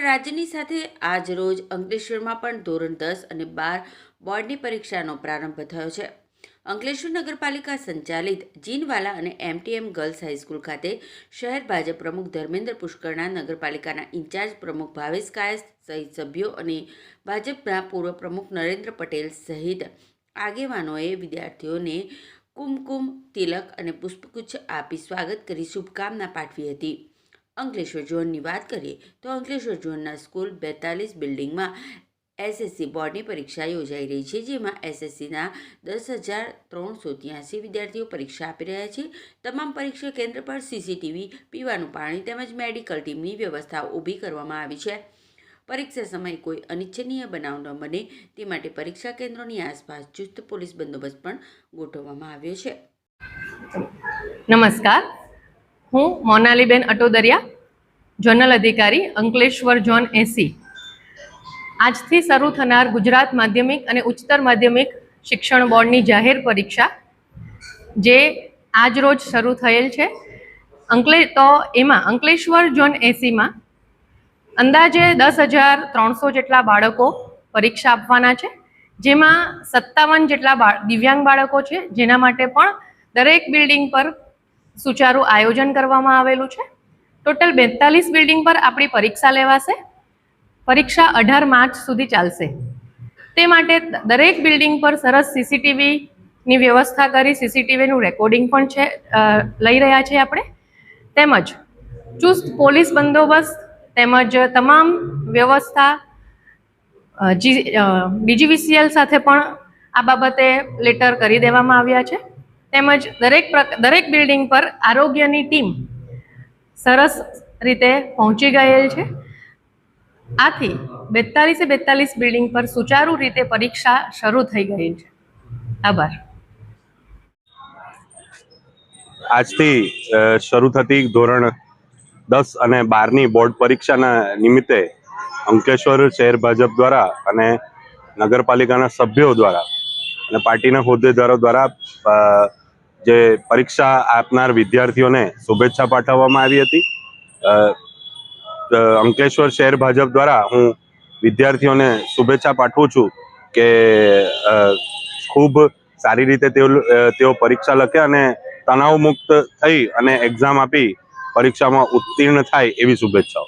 રાજ્યની સાથે આજ રોજ અંકલેશ્વરમાં પણ ધોરણ 10 અને 12 બોર્ડની પરીક્ષાનો પ્રારંભ થયો છે. અંકલેશ્વર નગરપાલિકા સંચાલિત જીનવાલા અને MTM ગર્લ્સ હાઈસ્કૂલ ખાતે શહેર ભાજપ પ્રમુખ ધર્મેન્દ્ર પુષ્કરણા, નગરપાલિકાના ઇન્ચાર્જ પ્રમુખ ભાવેશ કાયસ્થ સહિત સભ્યો અને ભાજપના પૂર્વ પ્રમુખ નરેન્દ્ર પટેલ સહિત આગેવાનોએ વિદ્યાર્થીઓને કુમકુમ તિલક અને પુષ્પગુચ્છ આપી સ્વાગત કરી શુભકામના પાઠવી હતી. અંકલેશ્વર ઝોનની વાત કરીએ તો અંકલેશ્વર ઝોનના સ્કૂલ 42 બિલ્ડિંગમાં SSC બોર્ડની પરીક્ષા યોજાઈ રહી છે, જેમાં SSCના 10,383 વિદ્યાર્થીઓ પરીક્ષા આપી રહ્યા છે. તમામ પરીક્ષા કેન્દ્ર પર CCTV, પીવાનું પાણી તેમજ મેડિકલ ટીમની વ્યવસ્થા ઊભી કરવામાં આવી છે. પરીક્ષા સમયે કોઈ અનિચ્છનીય બનાવ ન બને તે માટે પરીક્ષા કેન્દ્રોની આસપાસ ચુસ્ત પોલીસ બંદોબસ્ત પણ ગોઠવવામાં આવ્યો છે. નમસ્કાર, હું મોનાલીબેન અટોદરિયા, ઝોનલ અધિકારી અંકલેશ્વર ઝોન 80. આજથી શરૂ થનાર ગુજરાત માધ્યમિક અને ઉચ્ચતર માધ્યમિક શિક્ષણ બોર્ડની જાહેર પરીક્ષા જે આજ રોજ શરૂ થયેલ છે. એમાં અંકલેશ્વર ઝોન 80માં અંદાજે 10,300 જેટલા બાળકો પરીક્ષા આપવાના છે, જેમાં 57 જેટલા દિવ્યાંગ બાળકો છે, જેના માટે પણ દરેક બિલ્ડિંગ પર સુચારું આયોજન કરવામાં આવેલું છે. ટોટલ 42 બિલ્ડિંગ પર આપણી પરીક્ષા લેવાશે. પરીક્ષા 18 માર્ચ સુધી ચાલશે. તે માટે દરેક બિલ્ડિંગ પર સરસ CCTVની વ્યવસ્થા કરી CCTVનું રેકોર્ડિંગ પણ છે લઈ રહ્યા છીએ આપણે. તેમજ ચુસ્ત પોલીસ બંદોબસ્ત તેમજ તમામ વ્યવસ્થા BGVCL સાથે પણ આ બાબતે લેટર કરી દેવામાં આવ્યા છે. તેમજ દરેક બિલ્ડિંગ પર આરોગ્યની ટીમ સરસ રીતે પહોંચી ગયેલ છે. આથી 42 બિલ્ડિંગ પર સુચારુ રીતે પરીક્ષા શરૂ થઈ ગઈ છે. આભાર. આજથી શરૂ થતી ધોરણ 10 અને 12ની બોર્ડ પરીક્ષાના નિમિત્તે અંકલેશ્વર શહેર ભાજપ દ્વારા અને નગરપાલિકાના સભ્યો દ્વારા અને પાર્ટીના હોદ્દેદારો દ્વારા જે પરીક્ષા આપનાર વિદ્યાર્થીઓને શુભેચ્છા પાઠવવામાં આવી હતી. અંકલેશ્વર શહેર ભાજપ દ્વારા હું વિદ્યાર્થીઓને શુભેચ્છા પાઠવું છું કે ખૂબ સારી રીતે તેઓ પરીક્ષા લખે અને તણાવ મુક્ત થઈ અને એક્ઝામ આપી પરીક્ષામાં ઉત્તીર્ણ થાય એવી શુભેચ્છાઓ.